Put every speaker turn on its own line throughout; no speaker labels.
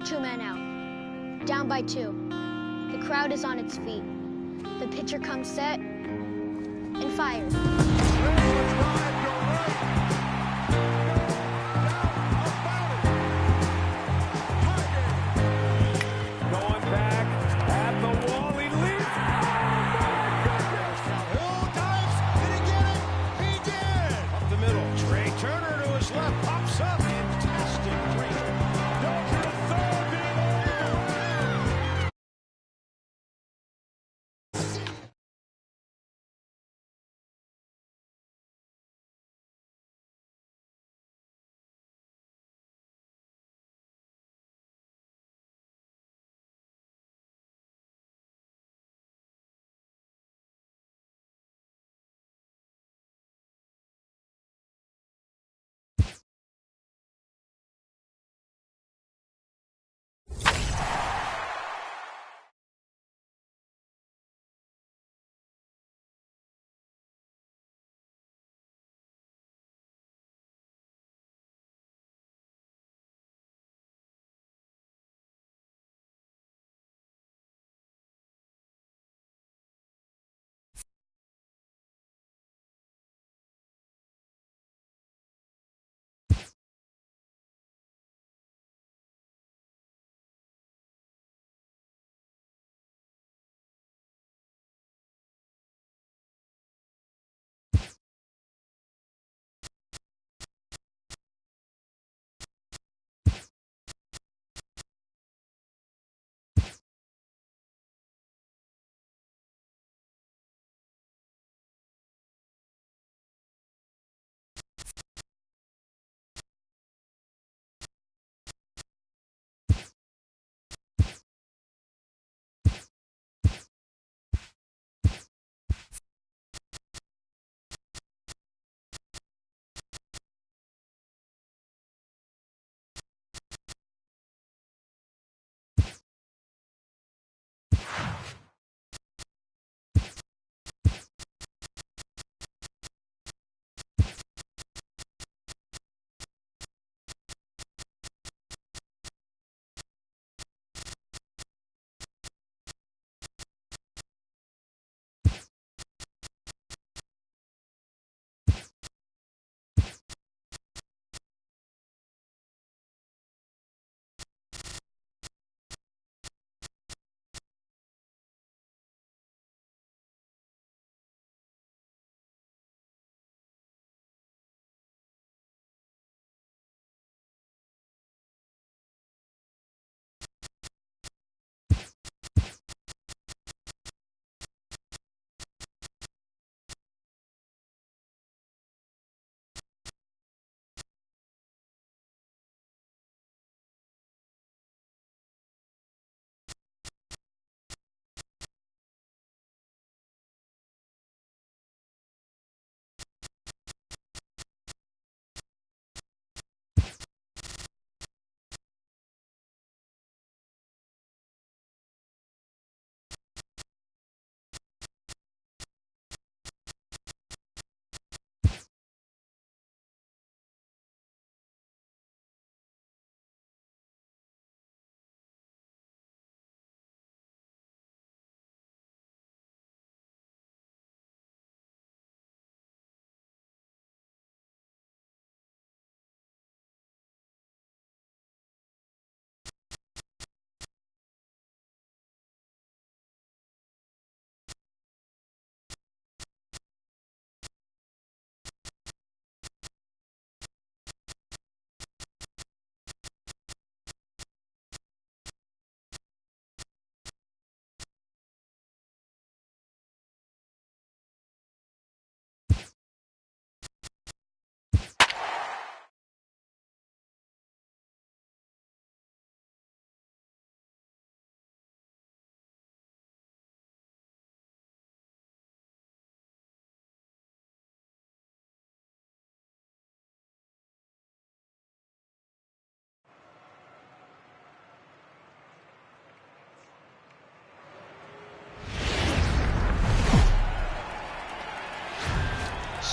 2 men out. Down by 2. The crowd is on its feet. The pitcher comes set and fires.
Going back at the wall, he leaps. Oh, dives. Did he get it? He did. Up the middle. Trey Turner to his left, pops up. Fantastic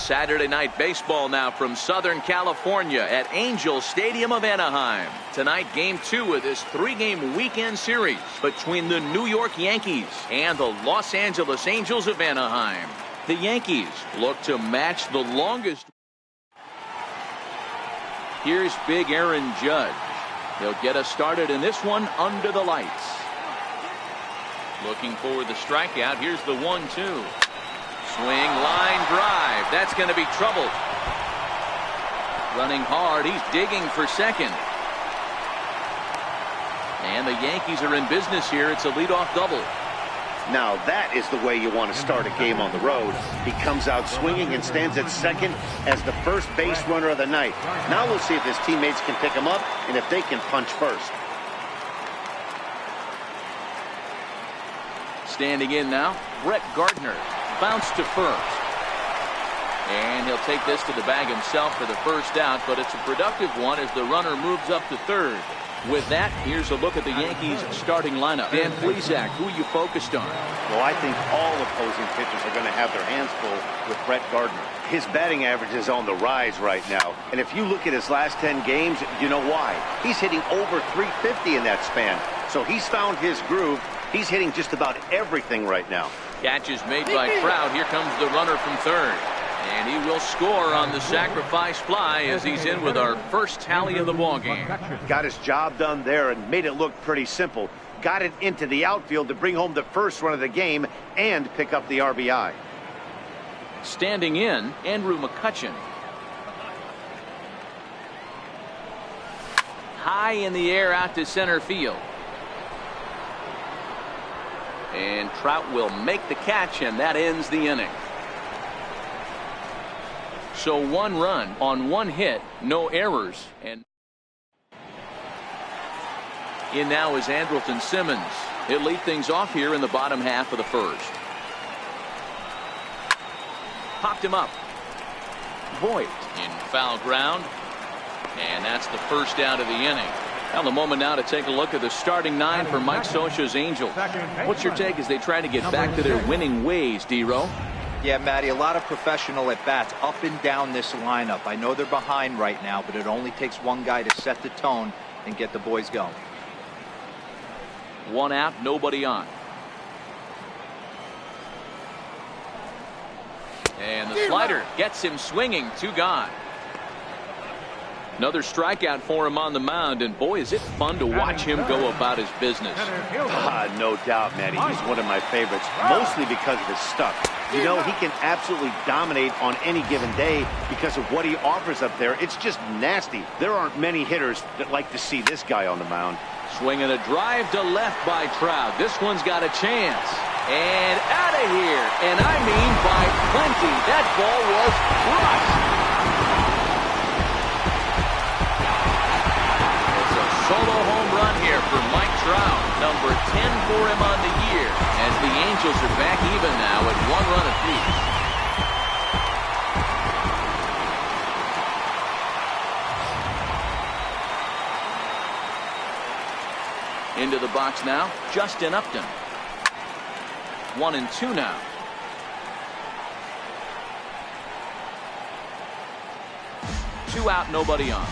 Saturday Night Baseball now from Southern California at Angel Stadium of Anaheim. Tonight, Game 2 of this 3-game weekend series between the New York Yankees and the Los Angeles Angels of Anaheim. The Yankees look to match the longest. Here's big Aaron Judge. He'll get us started in this one under the lights. Looking for the strikeout. Here's the 1-2. Swing, line drive. That's going to be trouble. Running hard. He's digging for second. And the Yankees are in business here. It's a leadoff double.
Now that is the way you want to start a game on the road. He comes out swinging and stands at second as the first base runner of the night. Now we'll see if his teammates can pick him up and if they can punch first.
Standing in now, Brett Gardner. Bounce to first. And he'll take this to the bag himself for the first out, but it's a productive one as the runner moves up to third. With that, here's a look at the Yankees starting lineup. Dan Plesac, who you focused on?
Well, I think all opposing pitchers are going to have their hands full with Brett Gardner. His batting average is on the rise right now. And if you look at his last 10 games, you know why. He's hitting over 350 in that span. So he's found his groove. He's hitting just about everything right now.
Catch is made by Trout. Here comes the runner from third. And he will score on the sacrifice fly as he's in with our first tally of the ballgame.
Got his job done there and made it look pretty simple. Got it into the outfield to bring home the first run of the game and pick up the RBI.
Standing in, Andrew McCutchen. High in the air out to center field. And Trout will make the catch, and that ends the inning. So 1 run on 1 hit, no errors. And in now is Andrelton Simmons. He'll lead things off here in the bottom half of the first. Popped him up. Voit in foul ground. And that's the first out of the inning. Now the moment now to take a look at the starting 9 for Mike Scioscia's Angels. What's your take as they try to get back to their winning ways, D-Row?
Yeah, Matty, a lot of professional at-bats up and down this lineup. I know they're behind right now, but it only takes one guy to set the tone and get the boys going.
1 out, nobody on. And the slider gets him swinging, 2 gone. Another strikeout for him on the mound, and boy, is it fun to watch him go about his business.
No doubt, Matty. He's one of my favorites, mostly because of his stuff. You know, he can absolutely dominate on any given day because of what he offers up there. It's just nasty. There aren't many hitters that like to see this guy on the mound.
Swinging a drive to left by Trout. This one's got a chance. And out of here. And I mean by plenty. That ball was crushed. Solo home run here for Mike Trout, number 10 for him on the year, as the Angels are back even now at 1 run apiece. Into the box now, Justin Upton. 1-2 now. Two out, nobody on.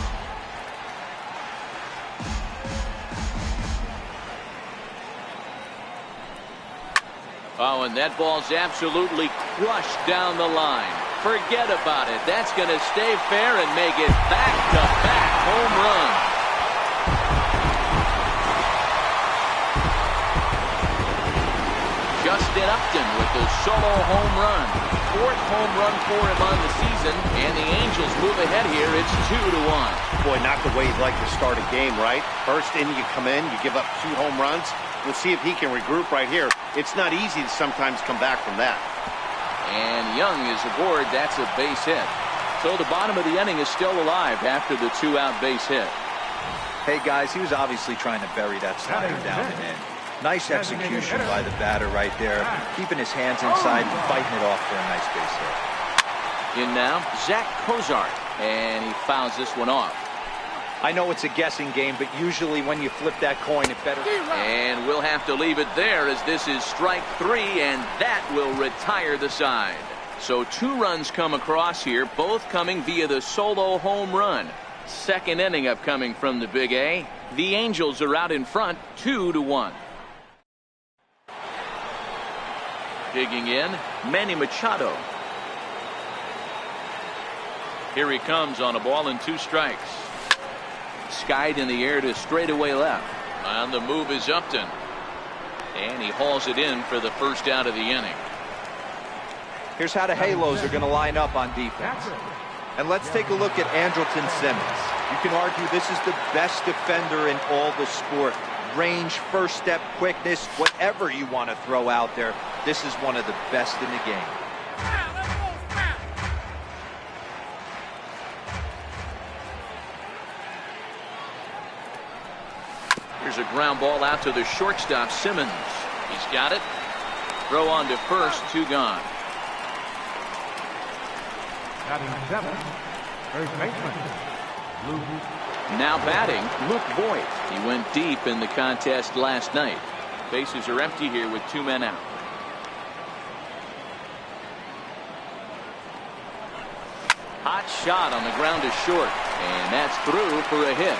Oh, and that ball's absolutely crushed down the line. Forget about it. That's going to stay fair and make it back-to-back home run. Justin Upton with the solo home run. 4th home run for him on the season, and the Angels move ahead here. It's 2-1.
Boy, not the way you'd like to start a game, right? First inning, you come in, you give up 2 home runs. We'll see if he can regroup right here. It's not easy to sometimes come back from that.
And Young is aboard. That's a base hit. So the bottom of the inning is still alive after the 2-out base hit.
Hey, guys, he was obviously trying to bury that slider down and in. Nice execution by the batter right there, keeping his hands inside and fighting it off for a nice base hit.
In now, Zach Cozart, and he fouls this one off.
I know it's a guessing game, but usually when you flip that coin, it better.
And we'll have to leave it there as this is strike 3, and that will retire the side. So 2 runs come across here, both coming via the solo home run. Second inning upcoming from the Big A. The Angels are out in front 2-1. Digging in, Manny Machado. Here he comes on a ball and 2 strikes. Skied in the air to straightaway left. On the move is Upton. And he hauls it in for the first out of the inning.
Here's how the Halos are going to line up on defense. And let's take a look at Andrelton Simmons. You can argue this is the best defender in all the sport. Range, first step, quickness, whatever you want to throw out there, this is one of the best in the game.
Here's a ground ball out to the shortstop, Simmons. He's got it. Throw on to first, 2 gone.
Batting 7, first baseman, Luke.
Now batting, Luke Voigt. He went deep in the contest last night. Bases are empty here with 2 men out. Hot shot on the ground to short, and that's through for a hit.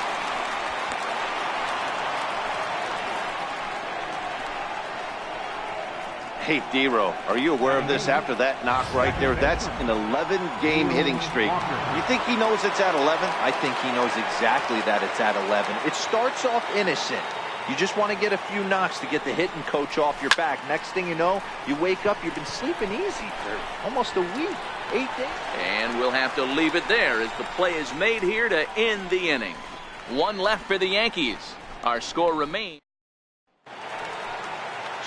Hey, D-Row, are you aware of this? After that knock right there, that's an 11-game hitting streak. You think he knows it's at 11?
I think he knows exactly that it's at 11. It starts off innocent. You just want to get a few knocks to get the hitting coach off your back. Next thing you know, you wake up, you've been sleeping easy for almost a week, 8 days.
And we'll have to leave it there as the play is made here to end the inning. 1 left for the Yankees. Our score remains.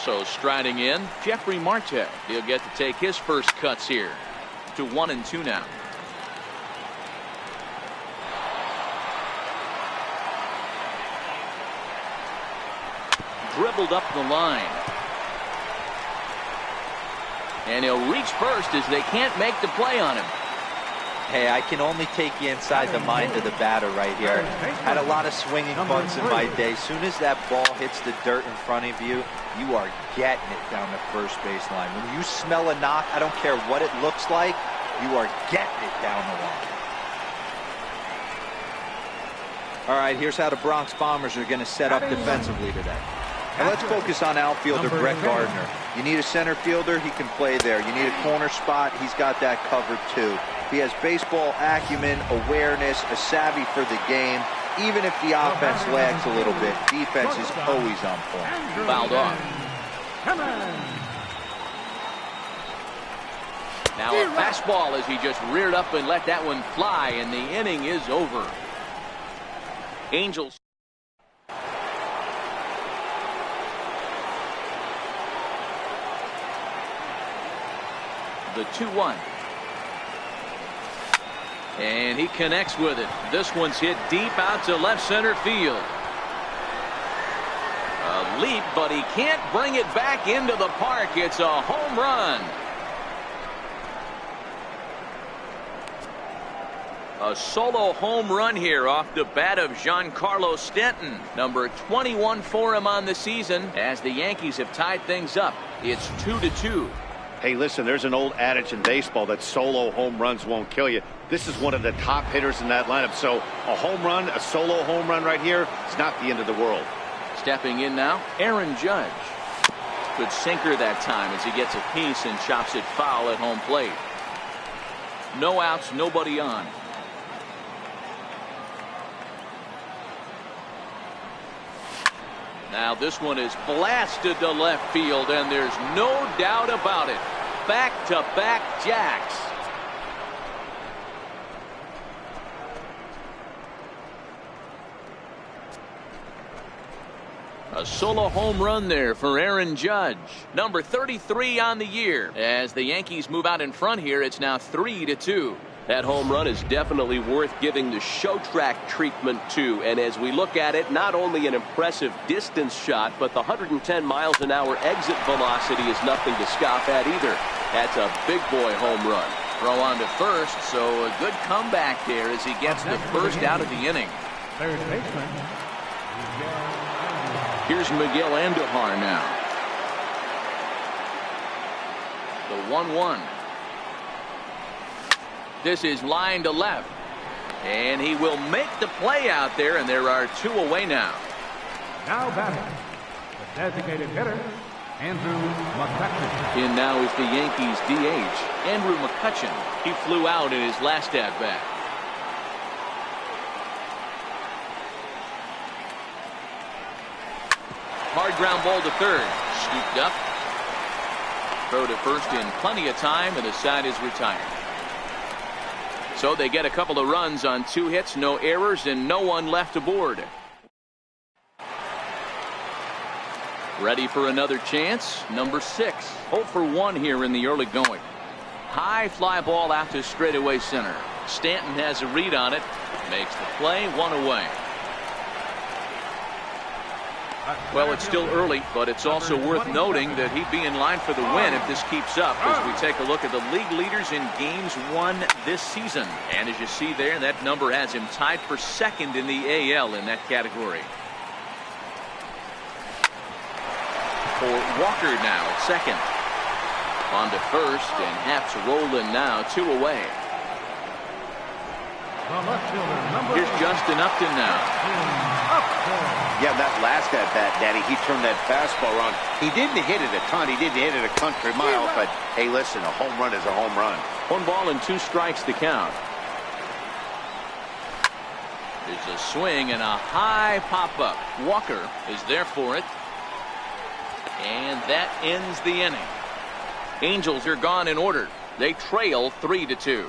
So striding in, Jeffrey Marte. He'll get to take his first cuts here to 1-2 now. Dribbled up the line. And he'll reach first as they can't make the play on him.
Hey, I can only take you inside the mind of the batter right here. Had a lot of swinging bunts in my day. Soon as that ball hits the dirt in front of you, you are getting it down the first baseline. When you smell a knock, I don't care what it looks like, you are getting it down the line. All right, here's how the Bronx Bombers are going to set up defensively today. And let's focus on outfielder Brett Gardner. You need a center fielder, he can play there. You need a corner spot, he's got that covered too. He has baseball acumen, awareness, a savvy for the game. Even if the offense lags a little bit, defense is always on point.
Fouled off. Now a fastball as he just reared up and let that one fly, and the inning is over. Angels. The 2-1. And he connects with it. This one's hit deep out to left center field. A leap, but he can't bring it back into the park. It's a home run. A solo home run here off the bat of Giancarlo Stanton. Number 21 for him on the season as the Yankees have tied things up. It's 2-2.
Hey, listen, there's an old adage in baseball that solo home runs won't kill you. This is one of the top hitters in that lineup. So a home run, a solo home run right here, it's not the end of the world.
Stepping in now, Aaron Judge. Good sinker that time as he gets a piece and chops it foul at home plate. No outs, nobody on. Now this one is blasted to left field, and there's no doubt about it. Back-to-back jacks. A solo home run there for Aaron Judge. Number 33 on the year. As the Yankees move out in front here, it's now 3-2.
That home run is definitely worth giving the show track treatment to. And as we look at it, not only an impressive distance shot, but the 110 miles an hour exit velocity is nothing to scoff at either. That's a big boy home run.
Throw on to first, so a good comeback there as he gets the first out of the inning.
Third baseman.
Here's Miguel Andujar now. The 1-1. This is line to left. And he will make the play out there, and there are 2 away now.
Now batting, the designated hitter, Andrew McCutchen.
In now is the Yankees DH, Andrew McCutchen. He flew out in his last at-bat. Hard ground ball to third. Scooped up. Throw to first in plenty of time, and the side is retired. So they get a couple of runs on 2 hits, no errors, and no one left aboard. Ready for another chance. Number 6. 0 for 1 here in the early going. High fly ball out to straightaway center. Stanton has a read on it. Makes the play, 1 away. Well, it's still early, but it's also worth noting that he'd be in line for the win if this keeps up as we take a look at the league leaders in games won this season. And as you see there, that number has him tied for 2nd in the AL in that category. For Walker now at 2nd. On to first, and Haps rolling now, 2 away. Here's Justin Upton now.
Yeah, that last at bat, Daddy, he turned that fastball around. He didn't hit it a ton. He didn't hit it a country mile, but hey, listen, a home run is a home run.
1 ball and 2 strikes to count. There's a swing and a high pop-up. Walker is there for it. And that ends the inning. Angels are gone in order. They trail 3-2.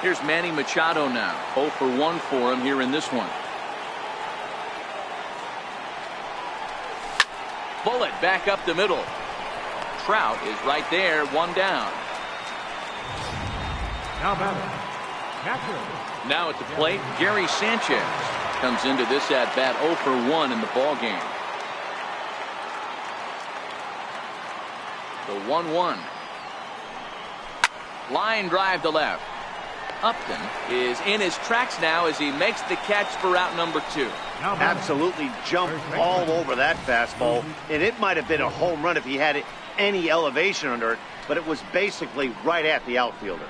Here's Manny Machado now. 0 for 1 for him here in this one. Bullet back up the middle. Trout is right there, 1 down.
Now batting, catcher.
Now at the plate, Gary Sanchez comes into this at bat 0 for 1 in the ball game. The 1-1. Line drive to left. Upton is in his tracks now as he makes the catch for out number 2.
Absolutely jumped all over that fastball, and it might have been a home run if he had any elevation under it, but it was basically right at the outfielder.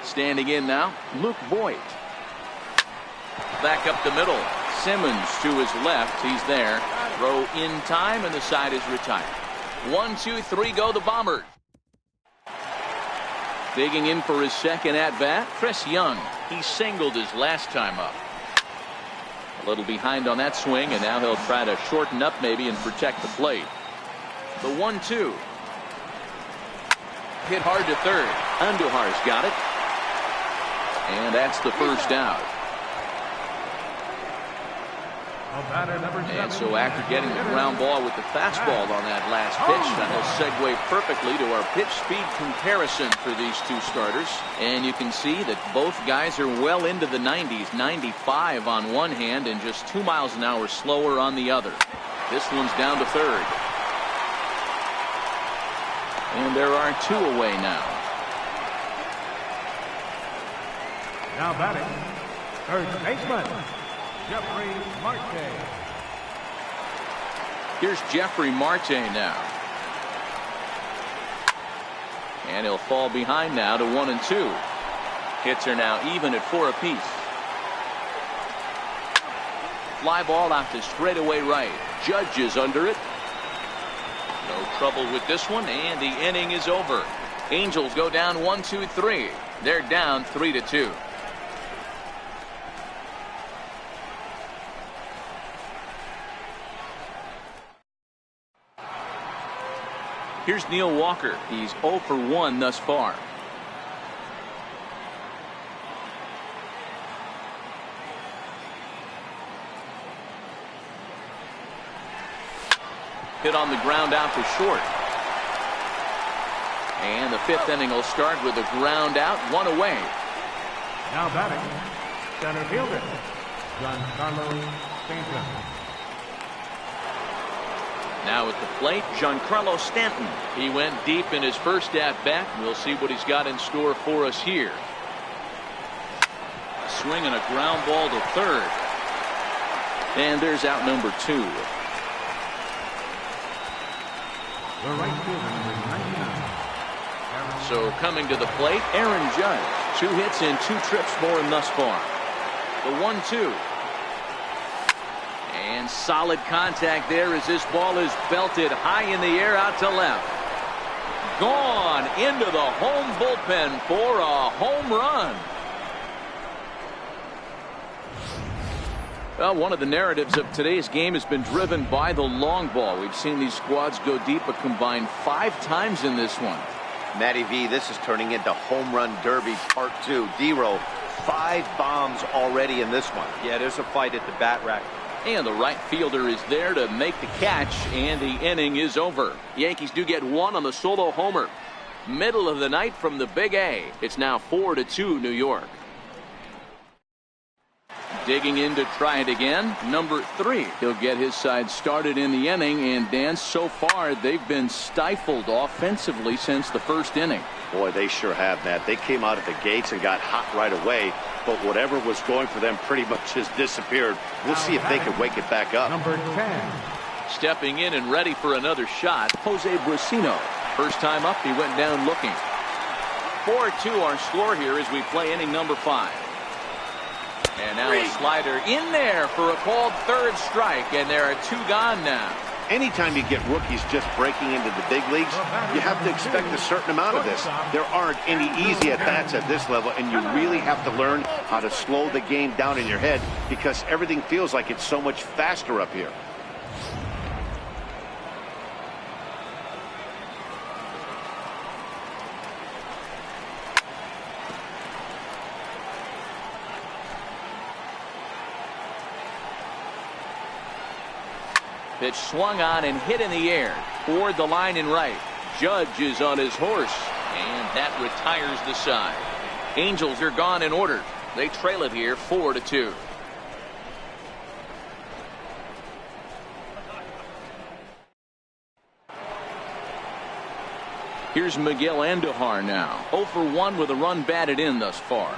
Standing in now, Luke Voigt. Back up the middle. Simmons to his left. He's there. Throw in time, and the side is retired. 1, 2, 3 go the Bombers. Digging in for his 2nd at-bat, Chris Young. He singled his last time up. A little behind on that swing, and now he'll try to shorten up maybe and protect the plate. The 1-2. Hit hard to third. Andujar's got it. And that's the first out. And so after getting the ground ball with the fastball on that last pitch, that'll segue perfectly to our pitch speed comparison for these 2 starters. And you can see that both guys are well into the 90s, 95 on one hand and just 2 miles an hour slower on the other. This one's down to third. And there are 2 away now.
Now batting, third baseman, Jeffrey Marte.
Here's Jeffrey Marte now. And he'll fall behind now to 1 and 2. Hits are now even at 4 apiece. Fly ball out to straightaway right. Judge is under it. No trouble with this one, and the inning is over. Angels go down 1, 2, 3. They're down 3-2. Here's Neil Walker. He's 0 for 1 thus far. Hit on the ground out to short. And the 5th inning will start with a ground out, 1 away.
Now batting, center fielder, Giancarlo Stanton.
Now at the plate, Giancarlo Stanton. He went deep in his first at-bat. We'll see what he's got in store for us here. swing and a ground ball to third. And there's out number 2.
The right fielder, number 99.
So coming to the plate, Aaron Judge. 2 hits and 2 trips for him thus far. The 1-2. And solid contact there as this ball is belted high in the air out to left. Gone into the home bullpen for a home run. Well, one of the narratives of today's game has been driven by the long ball. We've seen these squads go deep a combined 5 times in this one.
Matty V, this is turning into home run derby part 2. D-Row, 5 bombs already in this one.
Yeah, there's a fight at the bat rack.
And the right fielder is there to make the catch, and the inning is over. Yankees do get 1 on the solo homer. Middle of the night from the Big A. It's now 4-2 New York. Digging in to try it again, number 3. He'll get his side started in the inning, and Dan, so far they've been stifled offensively since the first inning.
Boy, they sure have, Matt. They came out of the gates and got hot right away, but whatever was going for them pretty much has disappeared. We'll see if they can wake it back up.
Number 10.
Stepping in and ready for another shot, Jose Brusino. First time up, he went down looking. 4-2 our score here as we play inning number 5. And now a slider in there for a called third strike, and there are 2 gone now.
Anytime you get rookies just breaking into the big leagues, you have to expect a certain amount of this. There aren't any easy at-bats at this level, and you really have to learn how to slow the game down in your head because everything feels like it's so much faster up here.
Pitch swung on and hit in the air toward the line and right. Judge is on his horse, and that retires the side. Angels are gone in order. They trail it here 4-2. Here's Miguel Andujar now. 0 for 1 with a run batted in thus far.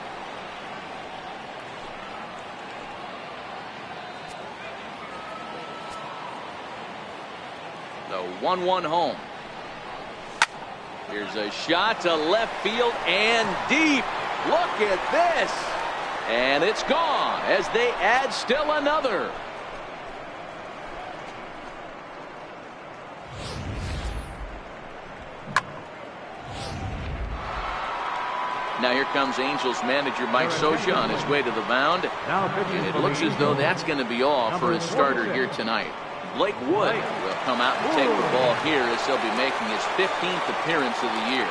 The 1-1 home. Here's a shot to left field and deep. Look at this. And it's gone as they add still another. Now here comes Angels manager Mike Scioscia on his way to the mound. And it looks as though that's going to be all for his starter here tonight. Blake Wood will come out and take the ball here as he'll be making his 15th appearance of the year.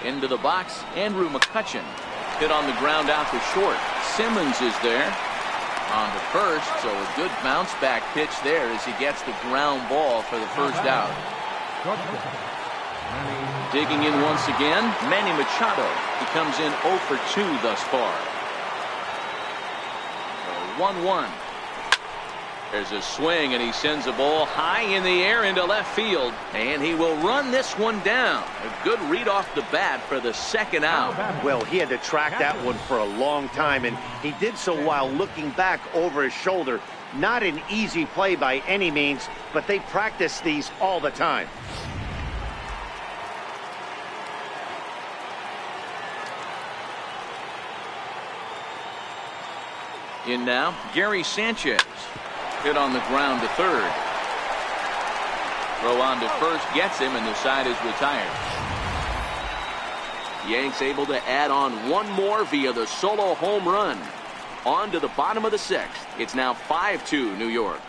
Into the box, Andrew McCutchen. Hit on the ground out to short. Simmons is there on the first, so a good bounce back pitch there as he gets the ground ball for the first out. Digging in once again, Manny Machado. He comes in 0 for 2 thus far. 1-1. There's a swing, and he sends a ball high in the air into left field, and he will run this one down. A good read off the bat for the second out.
Well, he had to track that one for a long time, and he did so while looking back over his shoulder. Not an easy play by any means, but they practice these all the time.
In now, Gary Sanchez. Hit on the ground to third. Throw on to first gets him, and the side is retired. Yanks able to add on one more via the solo home run. On to the bottom of the 6th. It's now 5-2 New York.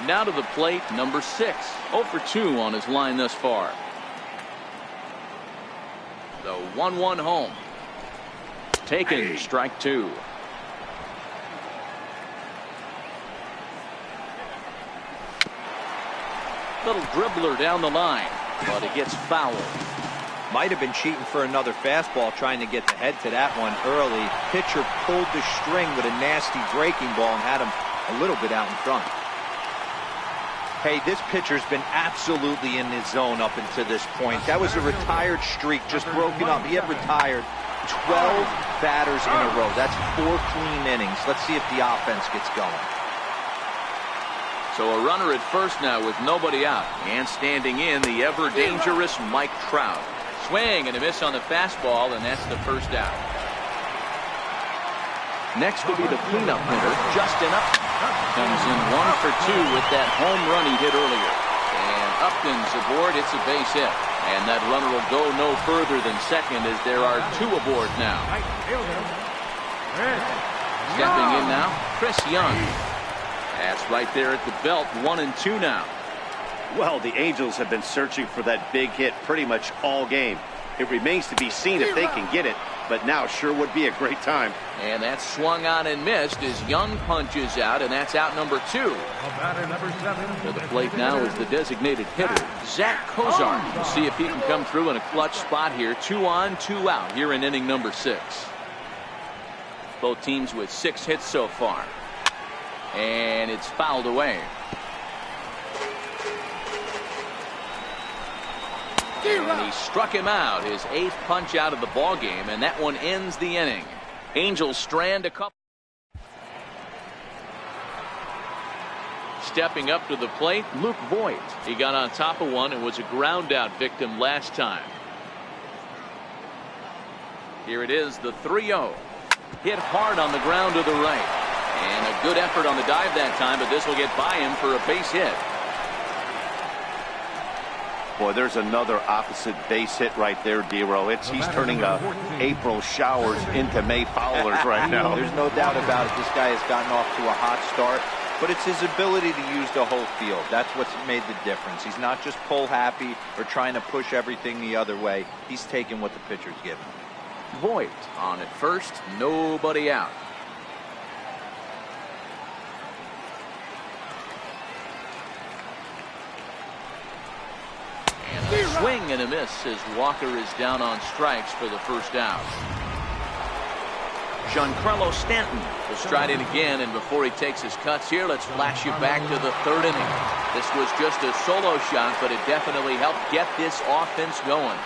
Now to the plate, number 6. 0 for 2 on his line thus far. The 1-1 home. Taken, strike 2. Little dribbler down the line, but it gets fouled.
Might have been cheating for another fastball, trying to get the head to that one early. Pitcher pulled the string with a nasty breaking ball and had him a little bit out in front. Hey, this pitcher's been absolutely in his zone up until this point. That was a retired streak, just broken up. He had retired 12 batters in a row. That's 4 clean innings. Let's see if the offense gets going.
So a runner at first now with nobody out. And standing in, the ever-dangerous Mike Trout. Swing and a miss on the fastball, and that's the first out. Next will be the cleanup hitter, Justin Upton. Comes in 1 for 2 with that home run he hit earlier. And Upton's aboard. It's a base hit. And that runner will go no further than second as there are 2 aboard now. Stepping in now, Chris Young. That's right there at the belt, 1 and 2 now.
Well, the Angels have been searching for that big hit pretty much all game. It remains to be seen if they can get it, but now sure would be a great time.
And that's swung on and missed as Young punches out, and that's out number 2. To the plate now is the designated hitter, Zach Kozar. We'll see if he can come through in a clutch spot here. 2 on, 2 out here in inning number 6. Both teams with 6 hits so far. And it's fouled away. And he struck him out, his 8th punch out of the ball game, and that one ends the inning. Angels strand a couple. Stepping up to the plate, Luke Voigt. He got on top of one and was a ground out victim last time. Here it is, the 3-0. Hit hard on the ground to the right. And a good effort on the dive that time, but this will get by him for a base hit.
Boy, there's another opposite base hit right there, Dero. He's turning April showers into May foulers right now.
There's no doubt about it. This guy has gotten off to a hot start, but it's his ability to use the whole field. That's what's made the difference. He's not just pull happy or trying to push everything the other way. He's taking what the pitcher's giving him.
Voigt on at first, nobody out. Swing and a miss as Walker is down on strikes for the first out. Giancarlo Stanton will stride in again, and before he takes his cuts here, let's flash you back to the 3rd inning. This was just a solo shot, but it definitely helped get this offense going.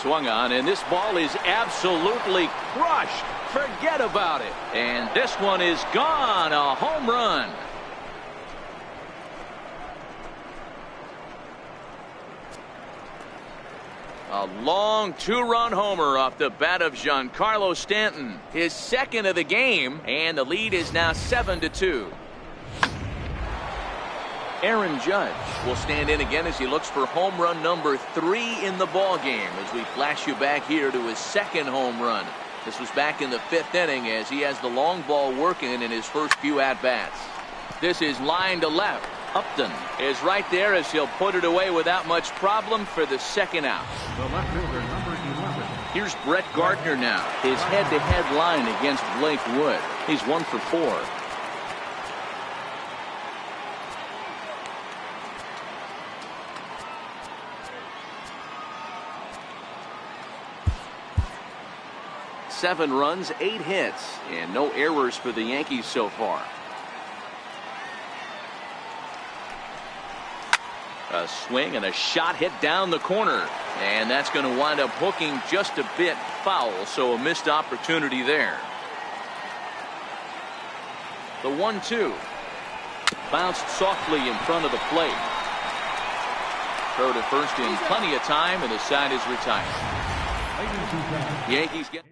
Swung on, and this ball is absolutely crushed. Forget about it. And this one is gone, a home run. A long 2-run homer off the bat of Giancarlo Stanton. His 2nd of the game, and the lead is now 7-2. Aaron Judge will stand in again as he looks for home run number 3 in the ball game as we flash you back here to his 2nd home run. This was back in the 5th inning as he has the long ball working in his first few at-bats. This is line to left. Upton is right there as he'll put it away without much problem for the 2nd out.
The left fielder, number 11.
Here's Brett Gardner now. His head-to-head line against Blake Wood. He's 1 for 4. Seven runs, 8 hits, and no errors for the Yankees so far. A swing and a shot hit down the corner, and that's going to wind up hooking just a bit foul, so a missed opportunity there. The 1-2 bounced softly in front of the plate. Throw to first in plenty of time, and the side is retired. Yankees get.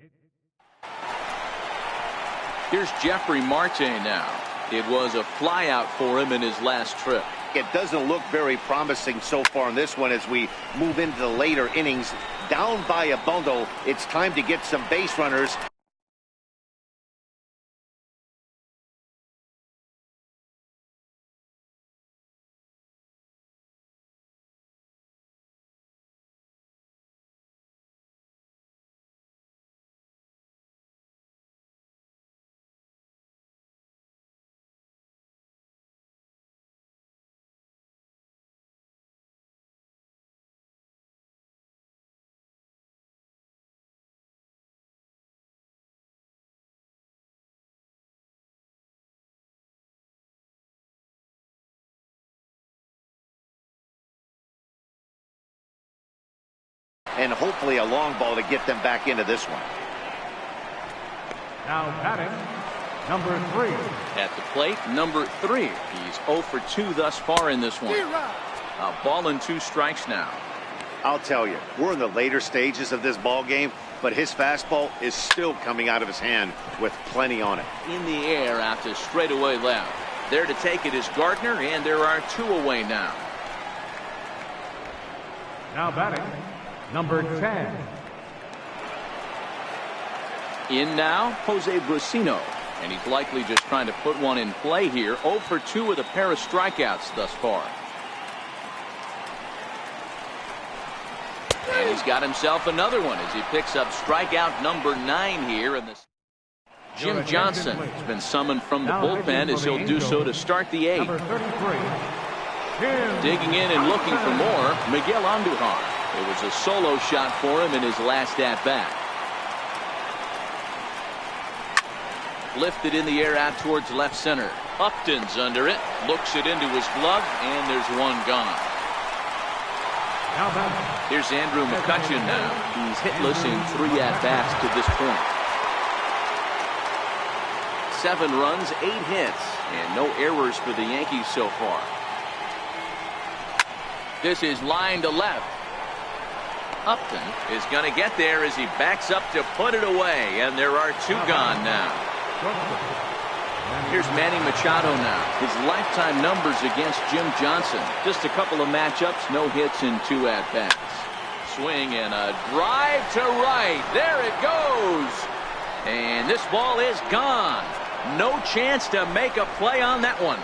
Here's Jeffrey Marte now. It was a flyout for him in his last trip.
It doesn't look very promising so far in this one as we move into the later innings. Down by a bundle, it's time to get some base runners. and hopefully a long ball to get them back into this one.
Now batting, number 3.
At the plate, number 3. He's 0 for 2 thus far in this one. A ball and 2 strikes now.
I'll tell you, we're in the later stages of this ball game, but his fastball is still coming out of his hand with plenty on it.
In the air out to straightaway left. There to take it is Gardner, and there are 2 away now.
Now batting, number 10.
In now, Jose Brusino. And he's likely just trying to put one in play here. 0 for 2 with a pair of strikeouts thus far. And he's got himself another one as he picks up strikeout number 9 here in this. Jim Johnson has been summoned from the bullpen as he'll do so to start the 8th. Digging in and looking for more, Miguel Andujar. It was a solo shot for him in his last at-bat. Lifted in the air out towards left center. Upton's under it, looks it into his glove, and there's one gone. Here's Andrew McCutchen now. He's hitless in 3 at-bats to this point. 7 runs, 8 hits, and no errors for the Yankees so far. This is line to left. Upton is going to get there as he backs up to put it away, and there are 2 gone now. Here's Manny Machado now. His lifetime numbers against Jim Johnson. Just a couple of matchups, no hits in 2 at-bats. Swing and a drive to right. There it goes. And this ball is gone. No chance to make a play on that one.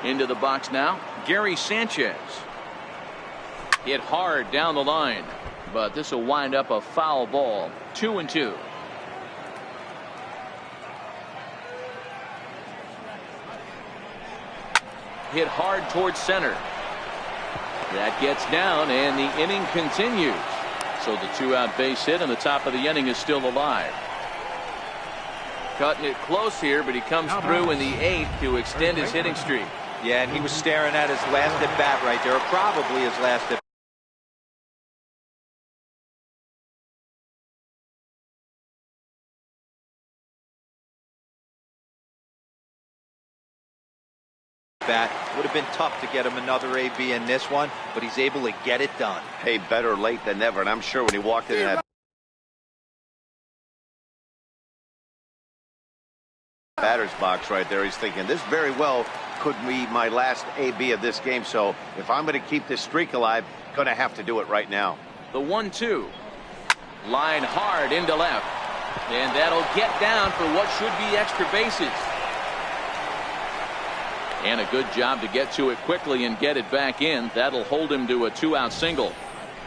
Into the box now, Gary Sanchez. Hit hard down the line, but this will wind up a foul ball. 2-2. Hit hard towards center. That gets down, and the inning continues. So the 2-out base hit, and the top of the inning is still alive. Cutting it close here, but he comes through in the 8th to extend his hitting streak.
Yeah, and he was staring at his last at bat right there, or probably his last at bat. Would have been tough to get him another AB in this one, but he's able to get it done.
Hey, better late than never, and I'm sure when he walked in that batter's box right there, he's thinking this very well could be my last AB of this game, so if I'm going to keep this streak alive, going to have to do it right now.
The 1-2. Line hard into left, and that'll get down for what should be extra bases. And a good job to get to it quickly and get it back in. That'll hold him to a 2-out single.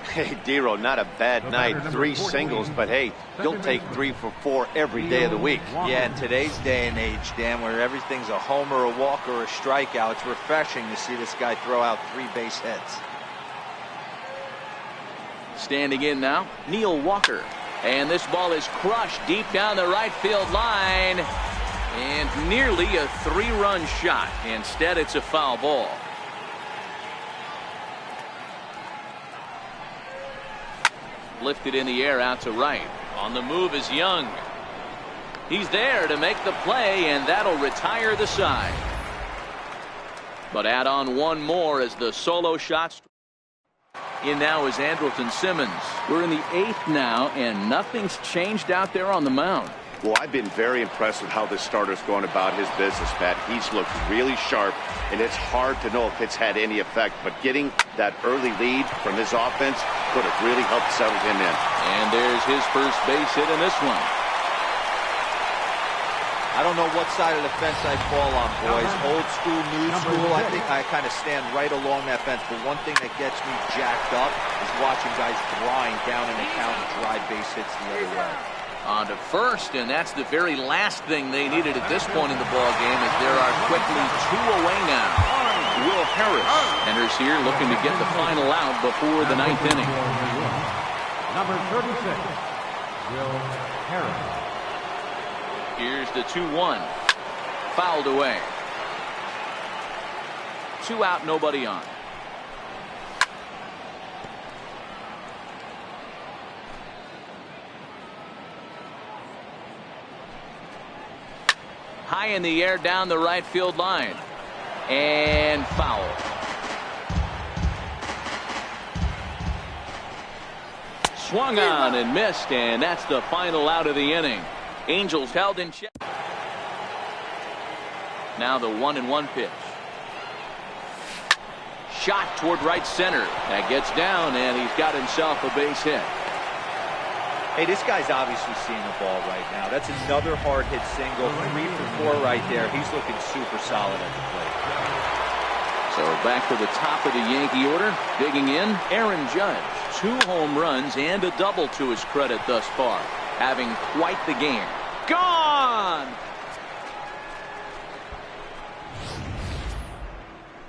Hey, Dero, not a bad night. 3 singles, but hey, you'll take 3 for 4 every day of the week.
Yeah, in today's day and age, Dan, where everything's a homer, a walk, or a strikeout, it's refreshing to see this guy throw out 3 base hits.
Standing in now, Neil Walker. And this ball is crushed deep down the right field line. And nearly a 3-run shot. Instead, it's a foul ball. Lifted in the air out to right. On the move is Young. He's there to make the play, and that'll retire the side. But add on one more as the solo shot. In now is Andrelton Simmons. We're in the 8th now, and nothing's changed out there on the mound.
Well, I've been very impressed with how this starter's going about his business, Pat. He's looked really sharp, and it's hard to know if it's had any effect. But getting that early lead from his offense could have really helped settle him in.
And there's his first base hit in this one.
I don't know what side of the fence I fall on, boys. Old school, new school. I think I kind of stand right along that fence. But one thing that gets me jacked up is watching guys grind down in the count and drive base hits the other way.
On to first, and that's the very last thing they needed at this point in the ball game, as there are quickly 2 away now. Will Harris enters here looking to get the final out before the 9th inning.
Number 36,
Here's the 2-1. Fouled away. 2 out, nobody on. High in the air down the right field line. And foul. Swung on and missed, and that's the final out of the inning. Angels held in check. Now the 1-1 pitch. Shot toward right center. That gets down, and he's got himself a base hit.
Hey, this guy's obviously seeing the ball right now. That's another hard hit single. 3 for 4 right there. He's looking super solid at the plate.
So back to the top of the Yankee order. Digging in, Aaron Judge. 2 home runs and a double to his credit thus far. Having quite the game. Gone!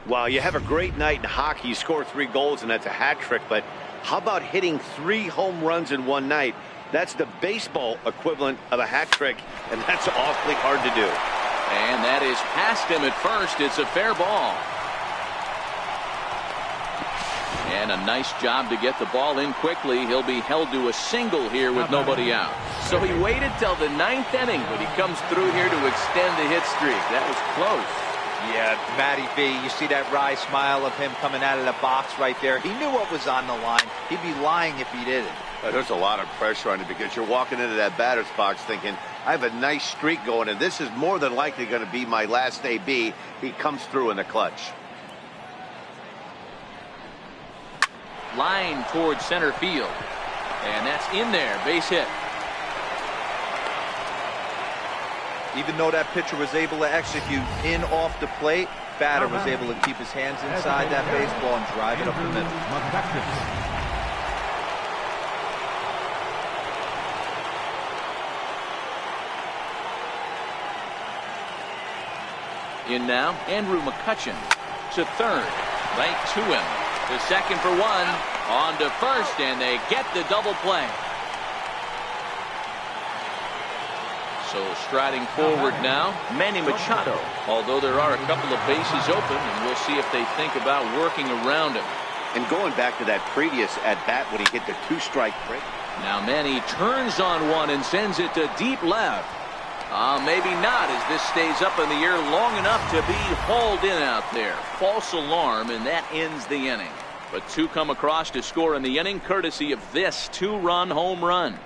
Wow, you have a great night in hockey. You score 3 goals, and that's a hat trick. But how about hitting 3 home runs in one night? That's the baseball equivalent of a hat trick, and that's awfully hard to do.
And that is past him at first. It's a fair ball. And a nice job to get the ball in quickly. He'll be held to a single here with nobody out. So he waited till the 9th inning, but he comes through here to extend the hit streak. That was close.
Yeah, Matty V, you see that wry smile of him coming out of the box right there. He knew what was on the line. He'd be lying if he didn't.
There's a lot of pressure on you because you're walking into that batter's box thinking, I have a nice streak going, and this is more than likely going to be my last AB. He comes through in the clutch.
Line towards center field. And that's in there. Base hit.
Even though that pitcher was able to execute in off the plate, batter was able to keep his hands inside that baseball and drive it up the middle.
In now, Andrew McCutchen to third. Right to him. The second for 1. On to first, and they get the double play. So striding forward now, Manny Machado. Although there are a couple of bases open, and we'll see if they think about working around him.
And going back to that previous at-bat when he hit the 2-strike break.
Now Manny turns on one and sends it to deep left. Maybe not, as this stays up in the air long enough to be hauled in out there. False alarm, and that ends the inning. But 2 come across to score in the inning, courtesy of this 2-run home run.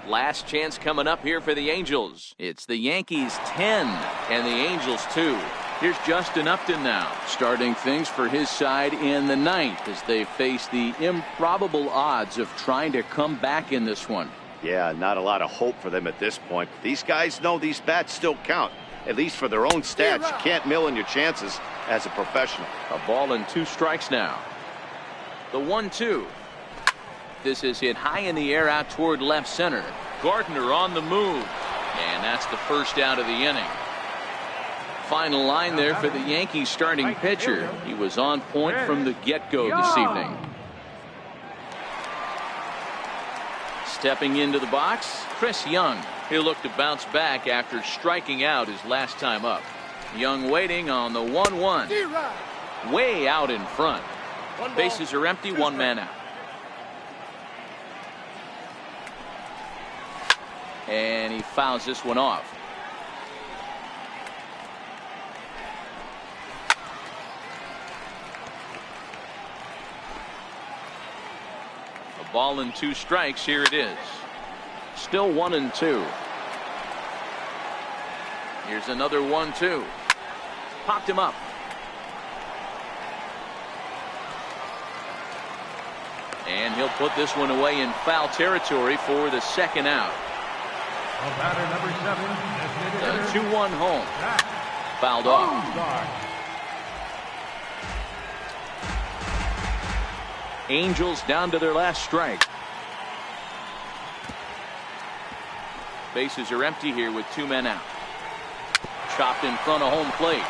Last chance coming up here for the Angels. It's the Yankees 10 and the Angels 2. Here's Justin Upton now, starting things for his side in the 9th as they face the improbable odds of trying to come back in this one.
Yeah, not a lot of hope for them at this point. These guys know these bats still count, at least for their own stats. You can't mill in your chances as a professional.
A ball and 2 strikes now. The 1-2. This is hit high in the air out toward left center. Gardner on the move. And that's the first out of the inning. Final line there for the Yankees starting pitcher. He was on point from the get-go this evening. Stepping into the box, Chris Young. He'll look to bounce back after striking out his last time up. Young waiting on the 1-1. Way out in front. Bases are empty, 1 man out. And he fouls this one off. A ball and 2 strikes. Here it is. Still 1-2. Here's another 1-2. Popped him up. And he'll put this one away in foul territory for the second out.
Batter number 7.
The 2-1 home. Fouled off. Angels down to their last strike. Bases are empty here with 2 men out. Chopped in front of home plate.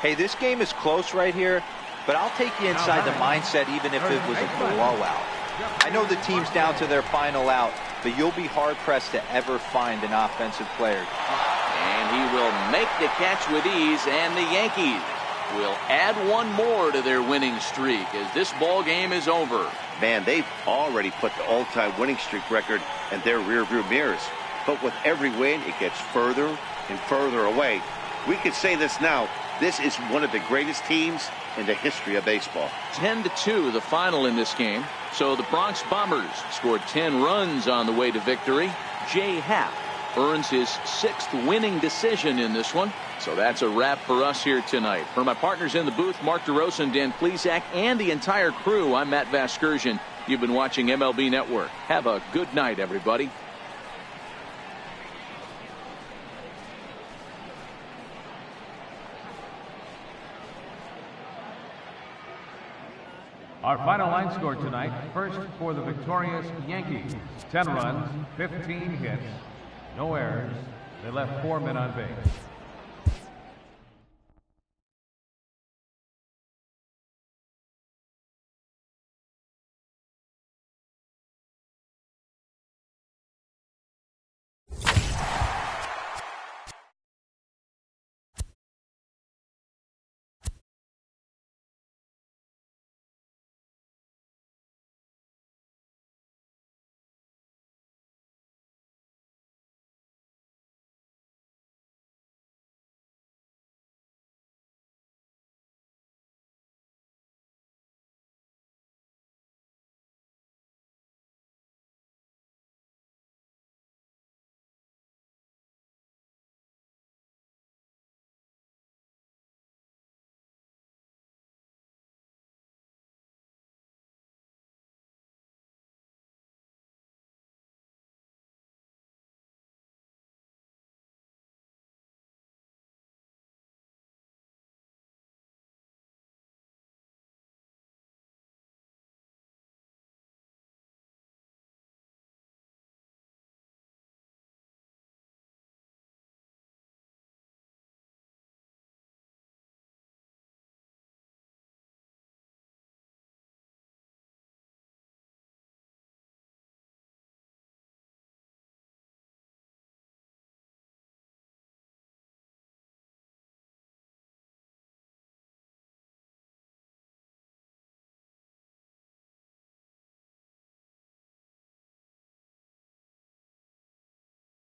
Hey, this game is close right here, but I'll take you inside the mindset even if it was a blowout. I know the team's down to their final out, but you'll be hard-pressed to ever find an offensive player.
And he will make the catch with ease, and the Yankees will add one more to their winning streak as this ball game is over.
Man, they've already put the all-time winning streak record in their rearview mirrors. But with every win, it gets further and further away. We could say this now. This is one of the greatest teams in the history of baseball.
10-2 the final in this game. So the Bronx Bombers scored 10 runs on the way to victory. Jay Happ earns his 6th winning decision in this one. So that's a wrap for us here tonight. For my partners in the booth, Mark DeRosa and Dan Plesac, and the entire crew, I'm Matt Vasgersian. You've been watching MLB Network. Have a good night, everybody.
Our final line score tonight, first for the victorious Yankees, 10 runs, 15 hits, no errors. They left 4 men on base.